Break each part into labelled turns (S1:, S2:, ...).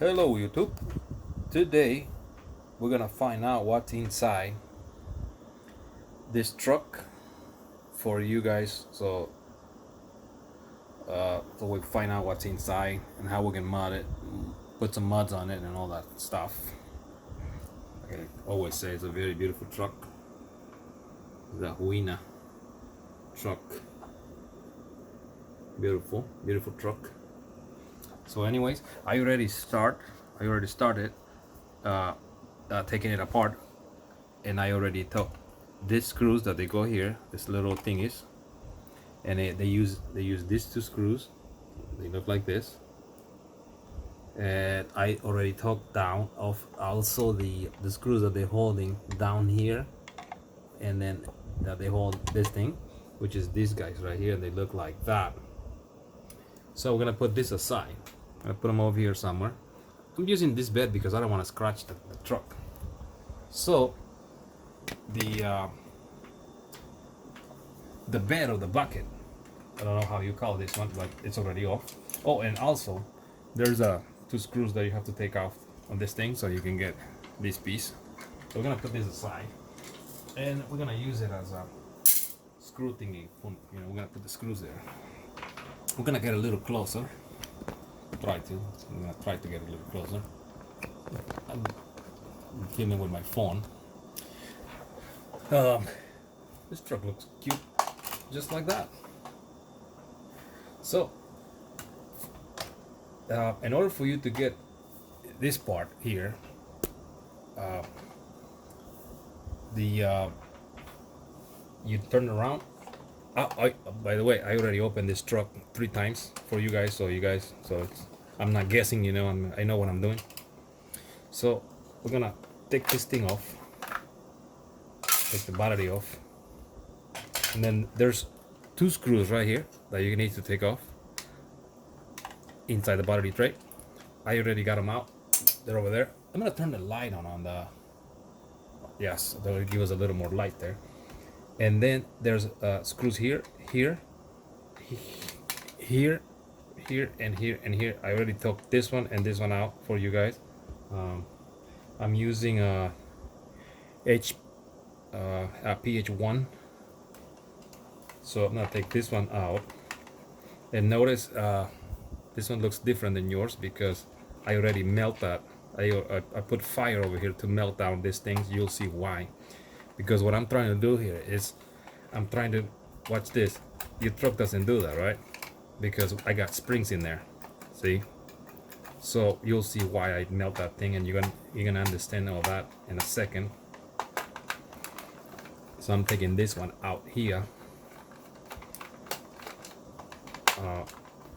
S1: Hello YouTube. Today we're gonna find out what's inside this truck for you guys. So we find out what's inside and how we can mod it, put some mods on it, and all that stuff. Like I always say, it's a very beautiful truck. The Huina truck. Beautiful, beautiful truck. So, anyways, I already started taking it apart, and I already took these screws that they go here, this little thing is, and they use these two screws. They look like this, and I already took down of also the screws that they're holding down here, and then that they hold this thing, which is these guys right here, and they look like that. So we're gonna put this aside. I'm gonna put them over here somewhere. I'm using this bed because I don't want to scratch the truck. So the bed or the bucket, I don't know how you call this one, but it's already off. Oh, and also there's two screws that you have to take off on this thing so you can get this piece. So we're gonna put this aside, and we're gonna use it as a screw thingy. You know, we're gonna put the screws there. We're gonna get a little closer. I'm gonna try to get a little closer. I'm filming with my phone. This truck looks cute, just like that. So, in order for you to get this part here, you turn around. By the way, I already opened this truck 3 times for you guys, so I'm not guessing. You know, I know what I'm doing. So we're gonna take this thing off, take the battery off, and then there's 2 screws right here that you need to take off inside the battery tray. I already got them out. They're over there. I'm gonna turn the light on the. Yes, that'll give us a little more light there. And then there's screws here, here, here, and here, and here. I already took this one and this one out for you guys. I'm using a PH1, so I'm gonna take this one out. And notice this one looks different than yours because I already melt that. I put fire over here to melt down these things. You'll see why. Because what I'm trying to do here is I'm trying to watch this. Your truck doesn't do that, right? Because I got springs in there. See? So you'll see why I melt that thing, and you're gonna understand all that in a second. So I'm taking this one out here.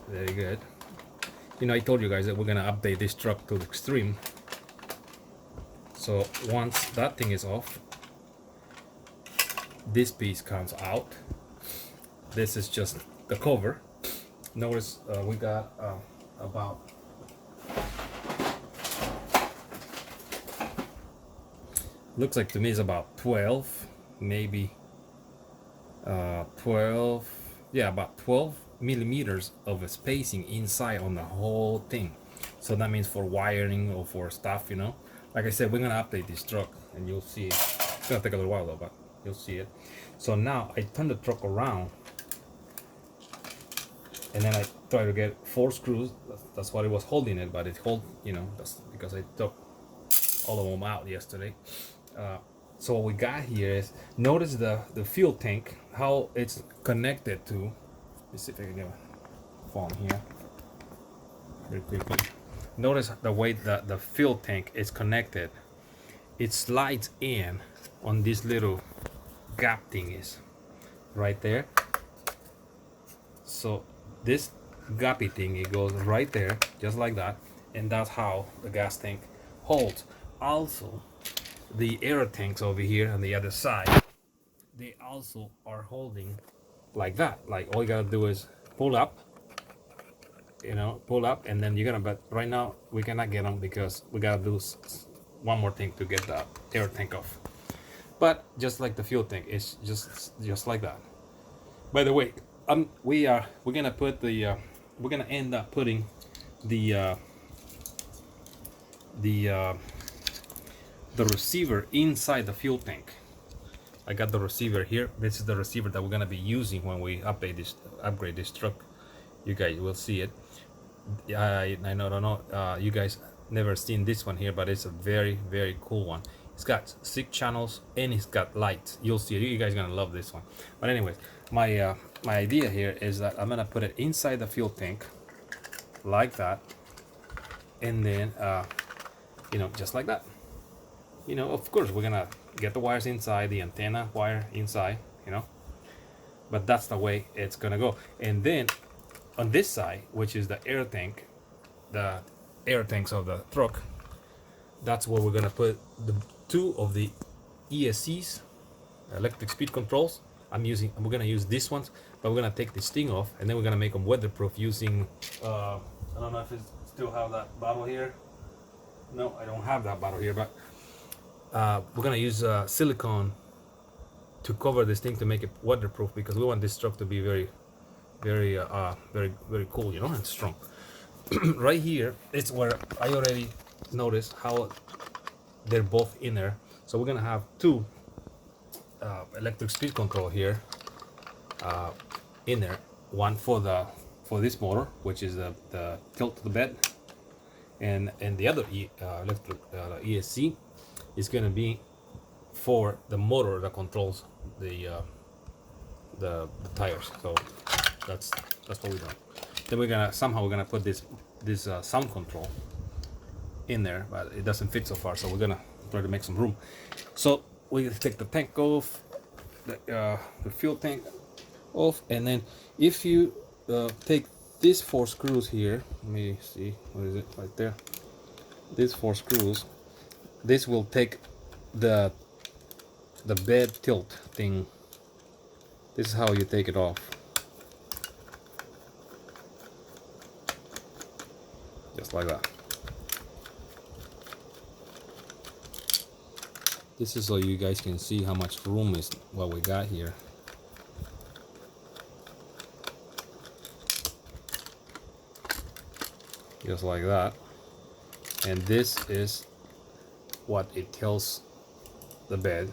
S1: Very good. You know, I told you guys that we're gonna update this truck to the extreme. So once that thing is off, this piece comes out. This is just the cover. Notice we got about looks like to me it's about 12, maybe 12, yeah, about 12 millimeters of a spacing inside on the whole thing. So that means for wiring or for stuff, you know. Like I said, we're gonna update this truck and you'll see it. It's gonna take a little while though, but you'll see it. So now I turn the truck around, and then I try to get 4 screws. That's what it was holding it, but it you know, that's because I took all of them out yesterday. So what we got here is, notice the fuel tank, how it's connected to. Let's see if I can get a phone here very quickly. Notice the way that the fuel tank is connected. It slides in on this little gap thing is right there. So this gappy thing, it goes right there, just like that, and that's how the gas tank holds. Also, the air tanks over here on the other side, they also are holding like that. Like all you gotta do is pull up, you know, pull up, and then you're gonna. But right now we cannot get them because we gotta do one more thing to get the air tank off. But just like the fuel tank, it's just like that. By the way, we're gonna put the we're gonna end up putting the the receiver inside the fuel tank. I got the receiver here. This is the receiver that we're gonna be using when we upgrade this truck. You guys will see it. I don't know. You guys never seen this one here, but it's a very cool one. It's got 6 channels and it's got lights. You'll see it. You guys are gonna love this one. But anyways, my idea here is that I'm gonna put it inside the fuel tank like that, and then you know, just like that. You know, of course we're gonna get the wires inside, the antenna wire inside, you know, but that's the way it's gonna go. And then on this side, which is the air tank, the air tanks of the truck, that's where we're gonna put the 2 of the ESCs, electric speed controls. We're gonna use these ones, but we're gonna take this thing off, and then we're gonna make them weatherproof using I don't know if it still have that bottle here. No, I don't have that bottle here, but we're gonna use silicone to cover this thing to make it weatherproof, because we want this truck to be very cool, you know, and strong. Right here, it's where I already noticed how they're both in there. So we're gonna have 2 electric speed control here in there. One for this motor, which is the tilt to the bed, and the other electric ESC is gonna be for the motor that controls the tires. So that's what we're doing. Then we're gonna put this sound control in there, but it doesn't fit so far, so we're gonna try to make some room. So we take the tank off, the fuel tank off, and then if you take these 4 screws here, let me see, what is it right there, these 4 screws, this will take the bed tilt thing. This is how you take it off, just like that. This is so you guys can see how much room is what we got here. Just like that. And this is what it tells the bed,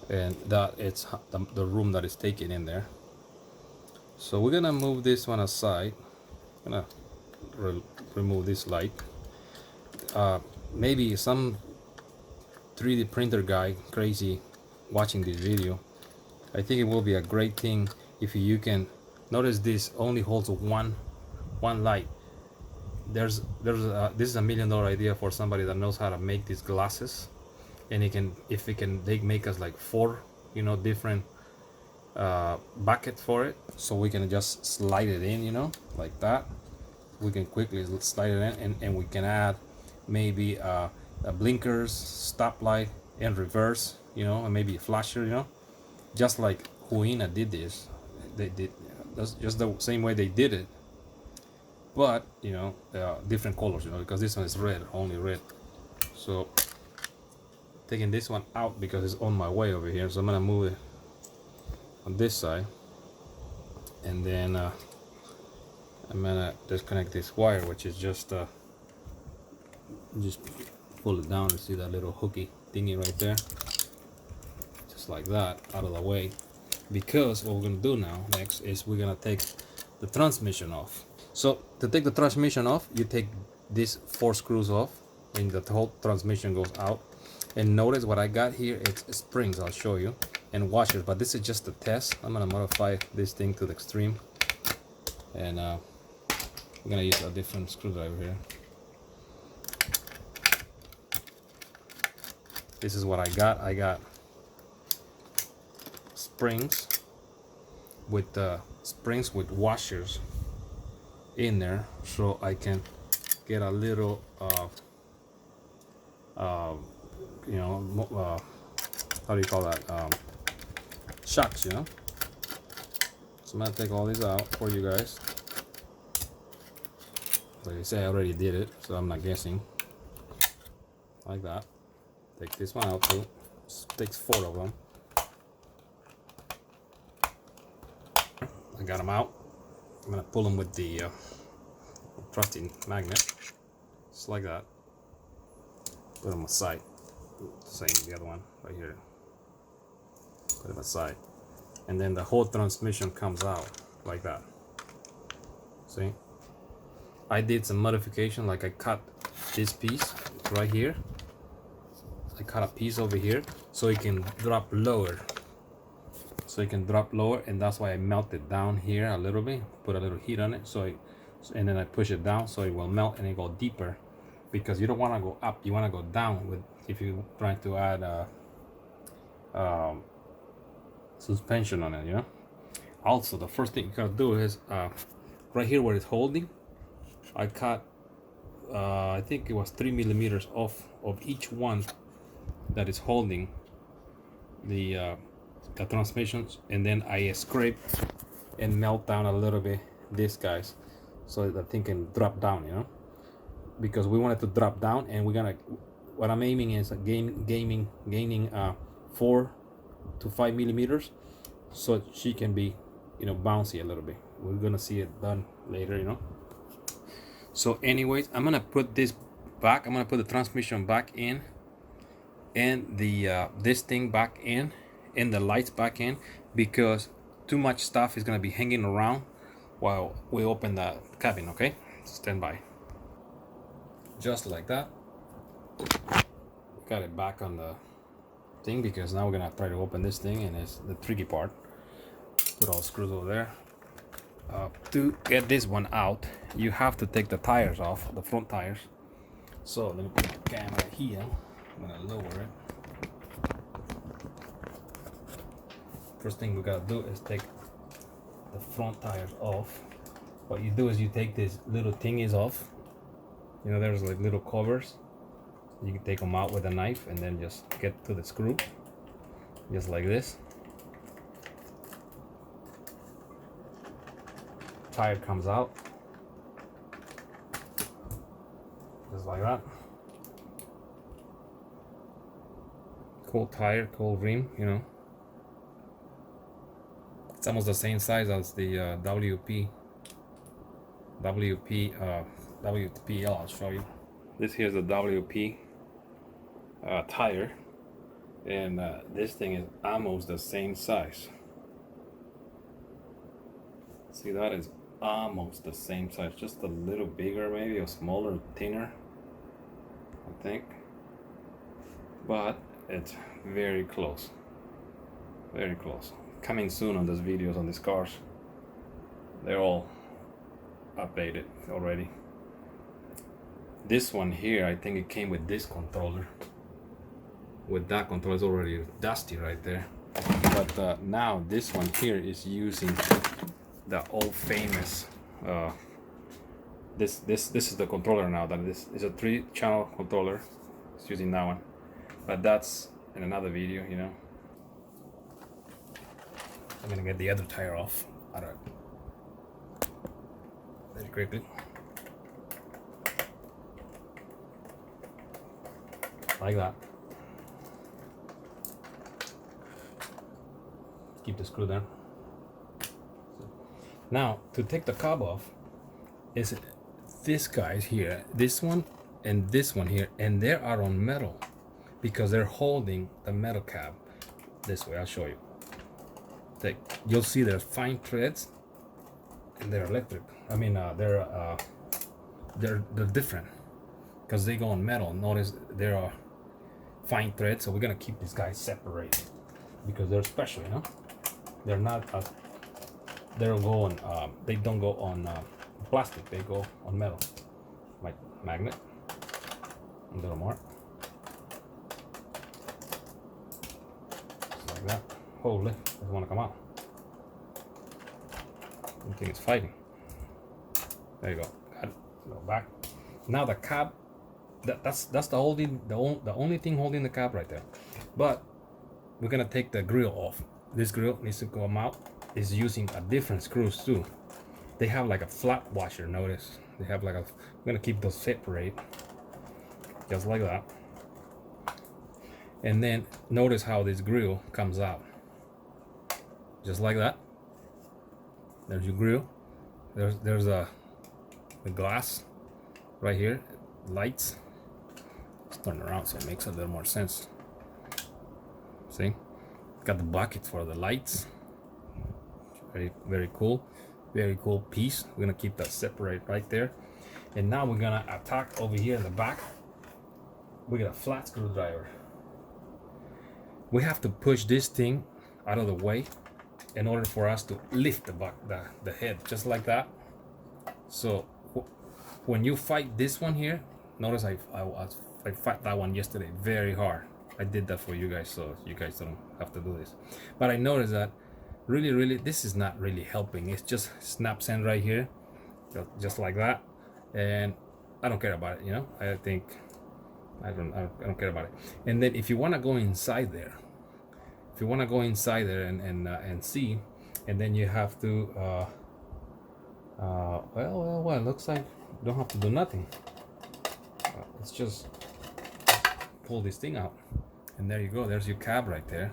S1: and that it's the room that is taken in there. So we're gonna move this one aside. I'm gonna remove this light. Maybe some 3D printer guy crazy watching this video, I think it will be a great thing if you can notice this only holds one light. This is a $1 million idea for somebody that knows how to make these glasses, and they make us like 4, you know, different buckets for it, so we can just slide it in, you know, like that. We can quickly slide it in, and we can add maybe blinkers, stoplight, and reverse, you know, and maybe a flasher, you know, just like Huia did this. They did that's just the same way they did it, but you know, different colors, you know, because this one is red, only red. So taking this one out because it's on my way over here, so I'm gonna move it on this side, and then I'm gonna disconnect this wire, which is just pull it down and see that little hooky thingy right there, just like that, out of the way. Because what we're gonna do now next is we're gonna take the transmission off. So to take the transmission off, you take these 4 screws off, and the whole transmission goes out. And notice what I got here, it's springs, I'll show you, and washers, but this is just a test. I'm gonna modify this thing to the extreme, and we're gonna use a different screwdriver here. This is what I got springs with washers in there, so I can get a little you know, how do you call that, shocks, you know. So I'm gonna take all these out for you guys. Like I say, I already did it, so I'm not guessing. Like that. Take this one out too. It takes 4 of them. I got them out. I'm gonna pull them with the trusty magnet, just like that. Put them aside. Same, the other one right here. Put them aside. And then the whole transmission comes out like that. See? I did some modification, like I cut this piece right here. I cut a piece over here so it can drop lower. So it can drop lower, and that's why I melt it down here a little bit. Put a little heat on it, and then I push it down so it will melt and it go deeper. Because you don't want to go up, you want to go down with if you're trying to add suspension on it, you know. Also, the first thing you gotta do is right here where it's holding, I cut I think it was 3 millimeters off of each one that is holding the transmissions, and then I scrape and melt down a little bit these guys so that thing can drop down, you know, because we want it to drop down, and we're gonna, what I'm aiming is gaining 4 to 5 millimeters so she can be, you know, bouncy a little bit. We're gonna see it done later, you know. So anyways, I'm gonna put this back. I'm gonna put the transmission back in, and the this thing back in, and the lights back in, because too much stuff is gonna be hanging around while we open the cabin. Okay, stand by. Just like that. Got it back on the thing, because now we're gonna try to open this thing, and it's the tricky part. Put all the screws over there. To get this one out, you have to take the tires off, the front tires. So let me put the camera here. I'm gonna lower it. First thing we gotta do is take the front tires off. What you do is you take these little thingies off. You know, there's like little covers. You can take them out with a knife and then just get to the screw, just like this. Tire comes out, just like that. Cool tire, cool rim, you know. It's almost the same size as the WPL. I'll show you. This here's the WP tire, and this thing is almost the same size. See, that is almost the same size, just a little bigger, maybe, or smaller, thinner, I think, but it's very close, very close. Coming soon on those videos on these cars. They're all updated already. This one here, I think it came with this controller. With that controller, it's already dusty right there. But now this one here is using the old famous. This is the controller now. That this is a 3-channel controller. It's using that one, but that's in another video, you know. I'm gonna get the other tire off. Very quickly. Like that. Keep the screw there. Now, to take the cab off, is this guy's here, this one and this one here, and they are on metal because they're holding the metal cab this way. I'll show you. You'll see there's fine threads, and they're electric. I mean, they're different because they go on metal. Notice there are fine threads, so we're gonna keep these guys separated because they're special, you know. They're not. They'll go on. They don't go on plastic. They go on metal, like magnet. A little more, just like that. Holy, doesn't want to come out. I think it's fighting. There you go. Got it. Go back. Now the cab. That's the holding. The only thing holding the cab right there. But we're gonna take the grill off. This grill needs to come out. Is using a different screws too. They have like a flat washer. Notice they have like a. I'm gonna keep those separate, just like that. And then notice how this grill comes out, just like that. There's your grill. There's the glass right here. Lights. turn around so it makes a little more sense. See, got the bucket for the lights. Very, very cool piece. We're gonna keep that separate right there. And now we're gonna attack over here in the back. We got a flat screwdriver. We have to push this thing out of the way in order for us to lift the head, just like that. So when you fight this one here, notice I fight that one yesterday very hard. I did that for you guys, so you guys don't have to do this. But I noticed that really this is not really helping. It's just snaps in right here, just like that, and I don't care about it. You know, I think I don't care about it. And then if you want to go inside there, and see, and then you have to well, it looks like you don't have to do nothing. Let's just pull this thing out, and there you go. There's your cab right there.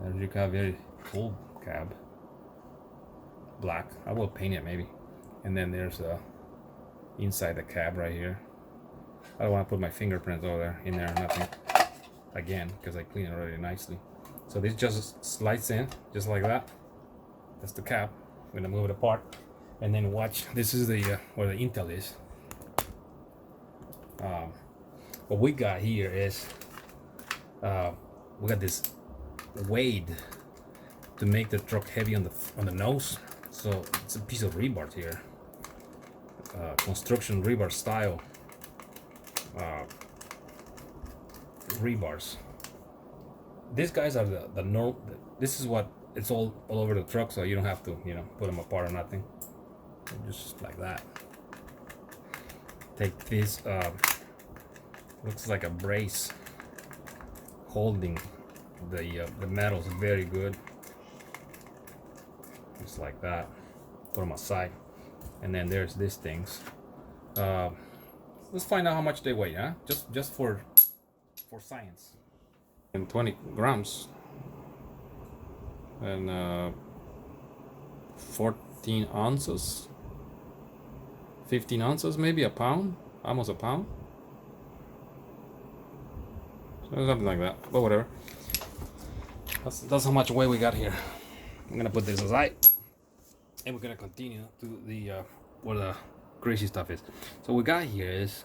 S1: There's your cab, very cool cab, black. I will paint it maybe. And then there's inside the cab right here. I don't want to put my fingerprints over there, in there, nothing. Again, because I clean it really nicely. So this just slides in, just like that. That's the cab. I'm gonna move it apart, and then watch. This is the where the intel is. What we got here is we got this weight to make the truck heavy on the nose. So it's a piece of rebar here, construction rebar style rebars. These guys are the norm. This is what it's all over the truck, so you don't have to, you know, put them apart or nothing. Just like that. Take this. Looks like a brace holding the metals very good. Just like that. Put them aside, and then there's these things. Let's find out how much they weigh, huh? Just for science. And 20 grams. And 14 ounces. 15 ounces, maybe a pound, almost a pound. So something like that, but whatever. That's how much weight we got here. I'm gonna put this aside, and we're gonna continue to the where the crazy stuff is. So we got here is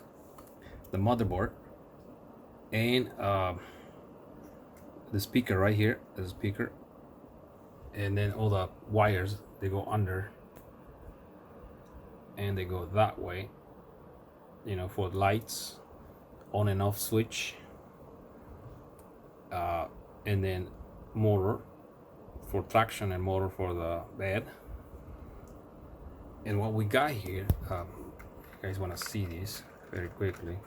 S1: the motherboard and the speaker right here, the speaker, and then all the wires, they go under and they go that way, you know, for lights, on and off switch, and then motor for traction and motor for the bed. And what we got here, you guys want to see this very quickly.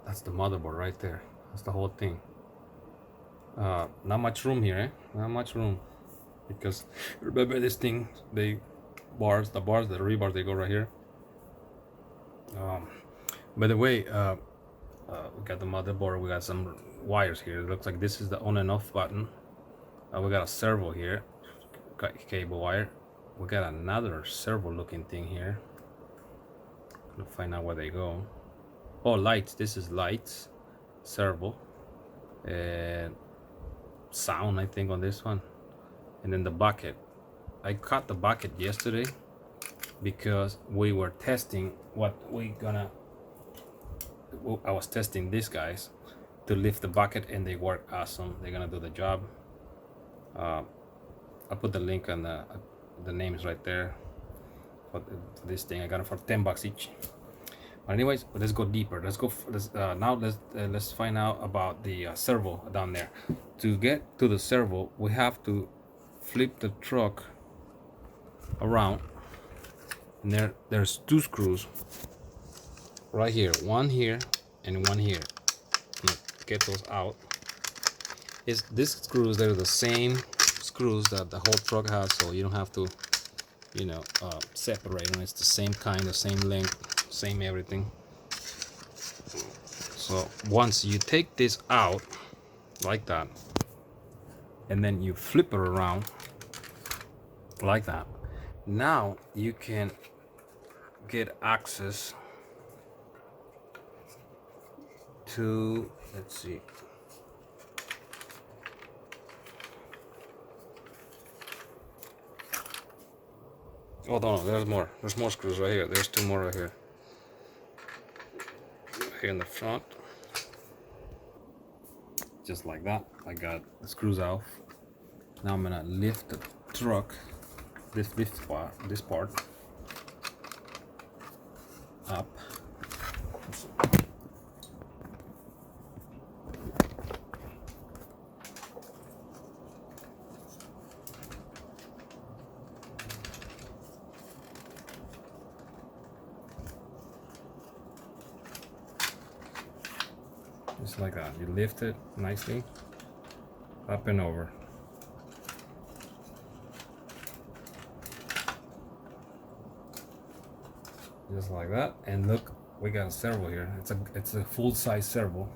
S1: That's the motherboard right there. That's the whole thing. Not much room here, eh? Not much room, because remember this thing, the rebars, they go right here. By the way, we got the motherboard. We got some wires here. It looks like this is the on and off button. We got a servo here, cable wire. We got another servo looking thing here. Gonna find out where they go. Oh, lights. This is lights, servo, and sound, I think, on this one. And then the bucket. I cut the bucket yesterday because we were testing I was testing these guys to lift the bucket, and they work awesome. They're gonna do the job. I'll put the link on the names right there for this thing. I got it for $10 each. But anyways, let's go deeper. Let's find out about the servo down there. To get to the servo, we have to flip the truck around, and there's two screws right here, one here and one here. Get those out. These screws, they're the same screws that the whole truck has, so you don't have to, you know, separate them. It's the same kind, the same length, same everything. So once you take this out like that, and then you flip it around like that, now you can get access to, let's see, oh no, there's more screws right here. There's 2 more right here in the front, just like that. I got the screws off. Now I'm gonna lift the truck, this part up. Just like that. You lift it nicely up and over. Just like that. And look, we got a servo here. It's a full-size servo.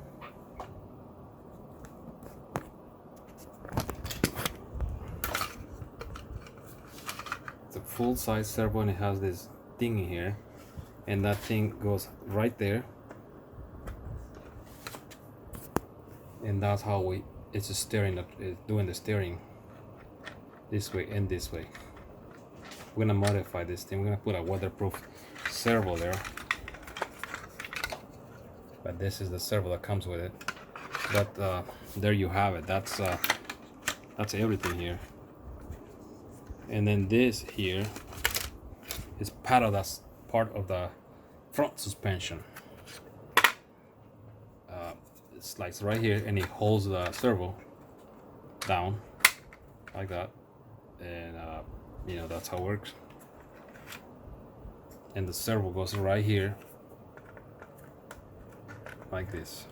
S1: It's a full-size servo, and it has this thing in here, and that thing goes right there. And that's how it's a steering, that is doing the steering this way and this way. We're gonna modify this thing. We're gonna put a waterproof servo there, but this is the servo that comes with it. But there you have it. That's everything here. And then this here is part of the front suspension. It slides right here, and it holds the servo down like that, and you know, that's how it works. And the servo goes right here like this.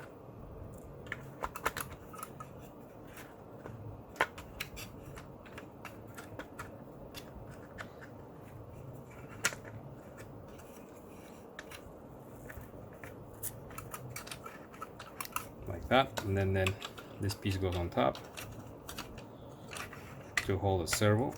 S1: Like that, and then this piece goes on top to hold the servo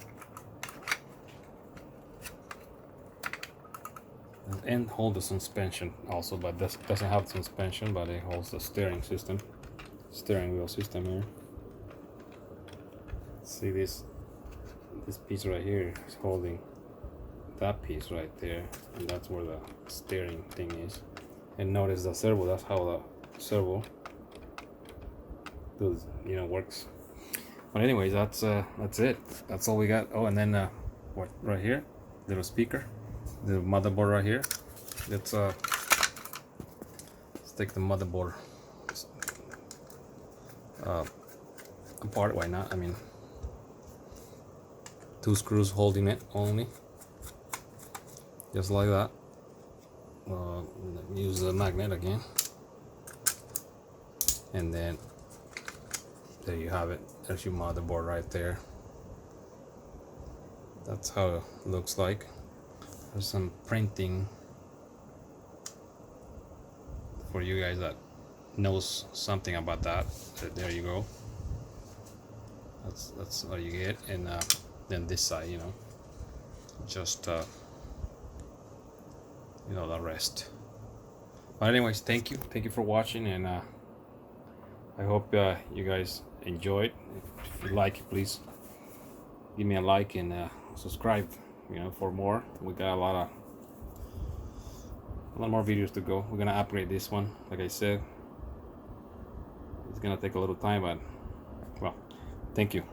S1: and hold the suspension also, but this doesn't have suspension, but it holds the steering wheel system here. See this piece right here is holding that piece right there, and that's where the steering thing is. And notice the servo, that's how the servo does, you know, works. But anyways, that's it. That's all we got. Oh, and then what right here, little speaker, the motherboard right here. Let's take the motherboard apart. Why not? I mean, 2 screws holding it only, just like that. Use the magnet again, and then there you have it. There's your motherboard right there. That's how it looks like. There's some printing for you guys that knows something about that. There you go. That's what you get. And then this side, you know, just you know, the rest. But anyways, thank you for watching, and I hope you guys enjoyed. If you like it, please give me a like and subscribe, you know, for more. We got a lot more videos to go. We're gonna upgrade this one. Like I said, it's gonna take a little time, but well, thank you.